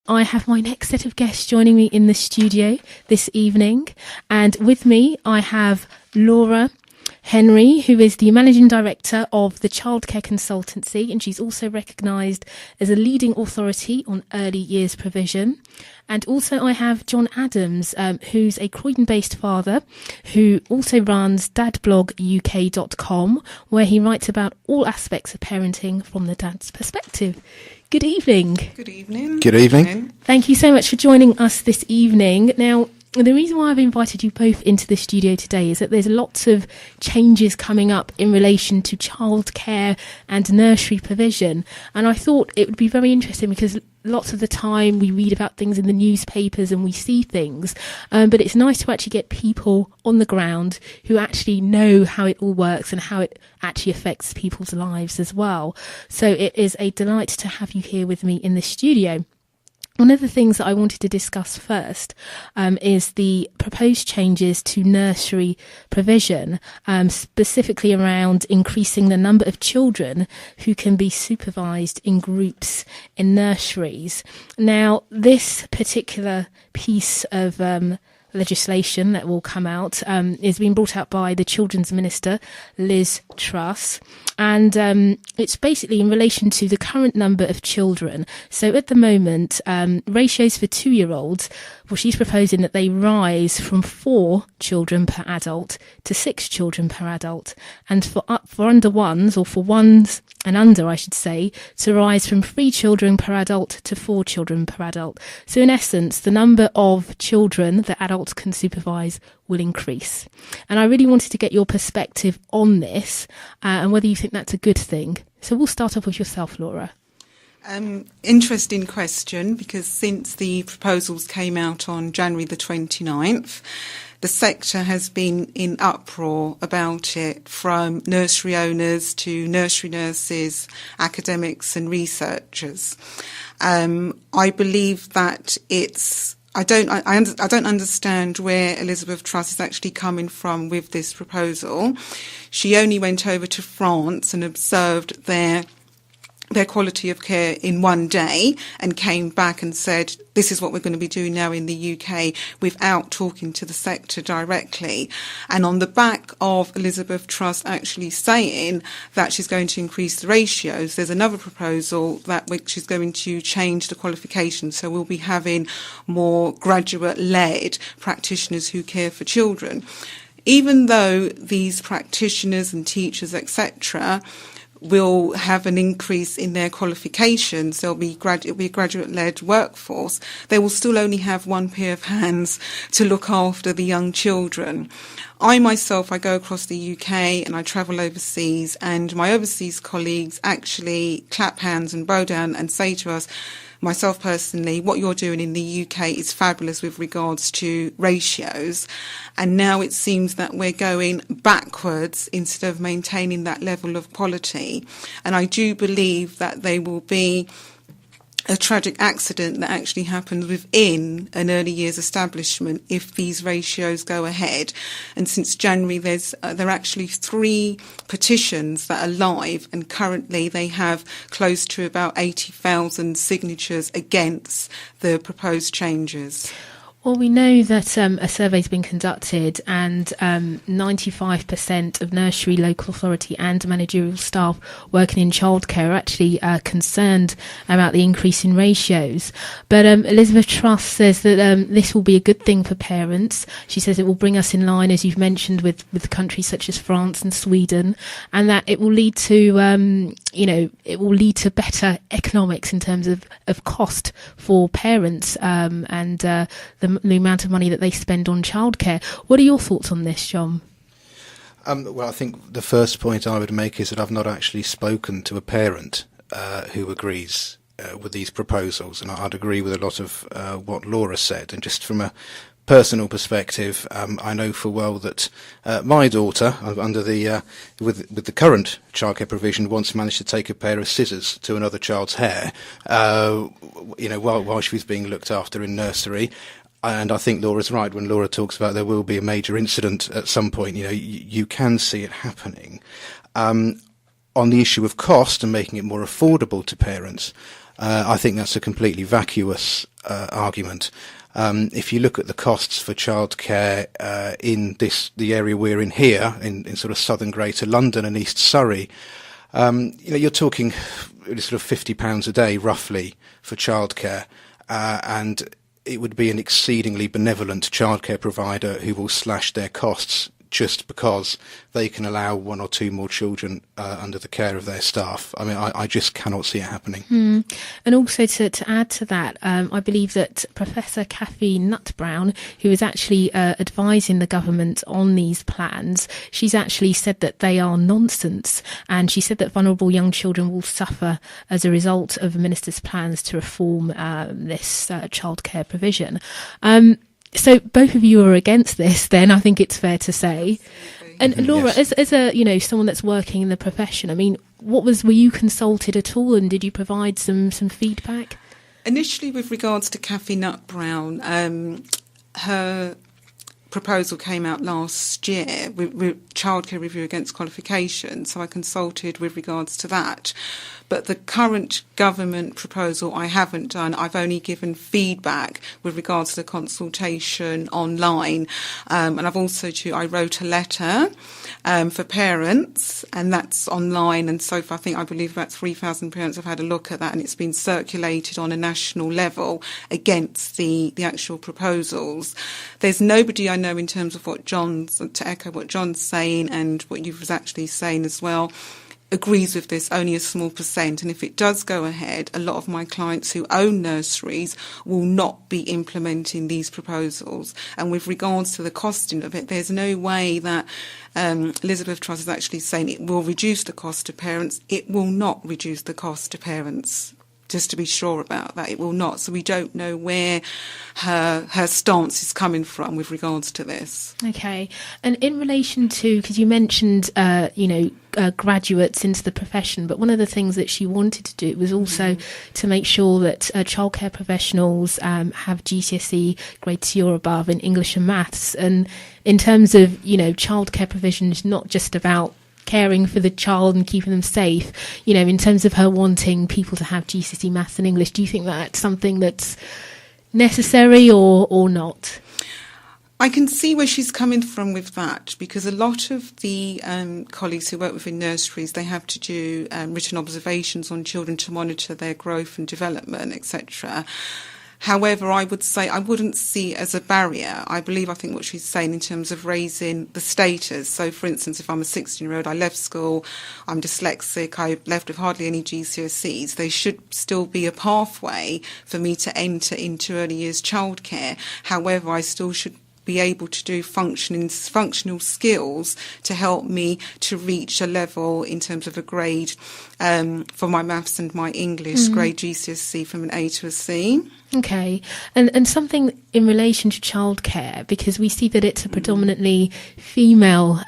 I have my next set of guests joining me in the studio this evening. And with me, I have Laura Henry, who is the Managing Director of the Childcare Consultancy, and she's also recognised as a leading authority on early years provision. And also I have John Adams, who's a Croydon-based father who also runs dadbloguk.com, where he writes about all aspects of parenting from the dad's perspective. Good evening. Good evening. Good evening. Thank you so much for joining us this evening. Now, the reason why I've invited you both into the studio today is that there's lots of changes coming up in relation to childcare and nursery provision. And I thought it would be very interesting because lots of the time we read about things in the newspapers and we see things, but it's nice to actually get people on the ground who actually know how it all works and how it actually affects people's lives as well. So it is a delight to have you here with me in the studio. One of the things that I wanted to discuss first is the proposed changes to nursery provision, specifically around increasing the number of children who can be supervised in groups in nurseries. Now, this particular piece of legislation that will come out is being brought out by the Children's Minister, Liz Truss. And it's basically in relation to the current number of children. So at the moment, ratios for 2-year-olds, well, she's proposing that they rise from 4 children per adult to 6 children per adult. And for under ones, or for ones and under, I should say, to rise from 3 children per adult to 4 children per adult. So in essence, the number of children that adults can supervise will increase. And I really wanted to get your perspective on this and whether you think that's a good thing. So we'll start off with yourself, Laura. Interesting question, because since the proposals came out on January the 29th, the sector has been in uproar about it, from nursery owners to nursery nurses, academics and researchers. I believe that I don't understand where Elizabeth Truss is actually coming from with this proposal. She only went over to France and observed their quality of care in one day and came back and said, this is what we're going to be doing now in the UK, without talking to the sector directly. And on the back of Elizabeth Truss actually saying that she's going to increase the ratios, there's another proposal which is going to change the qualifications. So we'll be having more graduate-led practitioners who care for children. Even though these practitioners and teachers, etc., will have an increase in their qualifications, it'll be a graduate-led workforce, they will still only have one pair of hands to look after the young children. I go across the UK and I travel overseas, and my overseas colleagues actually clap hands and bow down and say to us, myself personally, what you're doing in the UK is fabulous with regards to ratios. And now it seems that we're going backwards instead of maintaining that level of quality. And I do believe that there will be a tragic accident that actually happens within an early years establishment if these ratios go ahead. And since January, there are actually 3 petitions that are live, and currently they have close to about 80,000 signatures against the proposed changes. Well, we know that a survey's been conducted, and 95% of nursery, local authority and managerial staff working in childcare are actually concerned about the increase in ratios. But Elizabeth Truss says that this will be a good thing for parents. She says it will bring us in line, as you've mentioned, with countries such as France and Sweden, and that it will lead to better economics in terms of cost for parents and the amount of money that they spend on childcare. What are your thoughts on this, John? Well, I think the first point I would make is that I've not actually spoken to a parent who agrees with these proposals, and I'd agree with a lot of what Laura said. And just from a personal perspective, I know full well that my daughter, under the with the current childcare provision, once managed to take a pair of scissors to another child's hair, while she was being looked after in nursery. And I think Laura's right when Laura talks about there will be a major incident at some point. You can see it happening. On the issue of cost and making it more affordable to parents, I think that's a completely vacuous argument. If you look at the costs for childcare in the area we're in here, in sort of southern Greater London and East Surrey, you're talking sort of £50 a day roughly for childcare, and it would be an exceedingly benevolent childcare provider who will slash their costs just because they can allow one or two more children under the care of their staff. I mean, I just cannot see it happening. And also to add to that, I believe that Professor Kathy Nutt-Brown, who is actually advising the government on these plans, she's actually said that they are nonsense. And she said that vulnerable young children will suffer as a result of the minister's plans to reform this childcare provision. So both of you are against this, then, I think it's fair to say. And Laura, Yes. as a someone that's working in the profession, I mean, were you consulted at all, and did you provide some feedback? Initially, with regards to Kathy Nutt-Brown, her proposal came out last year with childcare review against qualification, so I consulted with regards to that. But the current government proposal I haven't done. I've only given feedback with regards to the consultation online. And I've also, I wrote a letter for parents, and that's online. And so far, I believe about 3,000 parents have had a look at that, and it's been circulated on a national level against the actual proposals. There's nobody I know in terms of to echo what John's saying and what you was actually saying as well, agrees with this, only a small percent. And if it does go ahead, a lot of my clients who own nurseries will not be implementing these proposals. And with regards to the costing of it, there's no way that Elizabeth Truss is actually saying it will reduce the cost to parents. It will not reduce the cost to parents. Just to be sure about that, it will not. So we don't know where her stance is coming from with regards to this. Okay. And in relation to, because you mentioned, graduates into the profession, but one of the things that she wanted to do was also to make sure that childcare professionals have GCSE grade 2 or above in English and maths. And in terms of, childcare provision is not just about caring for the child and keeping them safe, in terms of her wanting people to have GCSE maths and English, do you think that's something that's necessary or not? I can see where she's coming from with that, because a lot of the colleagues who work within nurseries, they have to do written observations on children to monitor their growth and development, etc. However, I would say I wouldn't see it as a barrier. I think what she's saying in terms of raising the status. So, for instance, if I'm a 16-year-old, I left school, I'm dyslexic, I left with hardly any GCSEs, there should still be a pathway for me to enter into early years childcare. However, I still should be able to do functional skills to help me to reach a level in terms of a grade for my maths and my English, grade GCSE from an A to a C. Okay. And something in relation to childcare, because we see that it's a predominantly female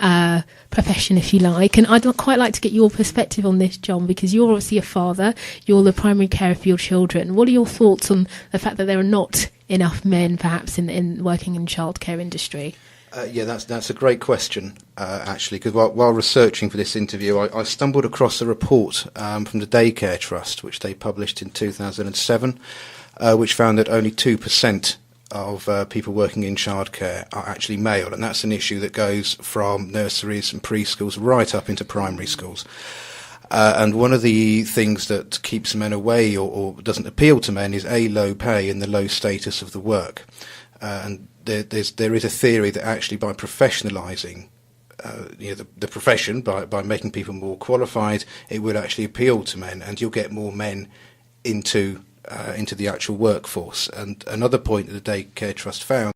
profession, if you like, and I'd quite like to get your perspective on this, John, because you're obviously a father, you're the primary carer for your children. What are your thoughts on the fact that there are not enough men, perhaps, in working in childcare industry? That's a great question, actually, because while researching for this interview, I stumbled across a report from the Daycare Trust, which they published in 2007, which found that only 2% of people working in childcare are actually male, and that's an issue that goes from nurseries and preschools right up into primary schools. And one of the things that keeps men away or doesn't appeal to men is low pay and the low status of the work. And there is a theory that actually by professionalising the profession, by making people more qualified, it will actually appeal to men, and you'll get more men into the actual workforce. And another point that the Daycare Trust found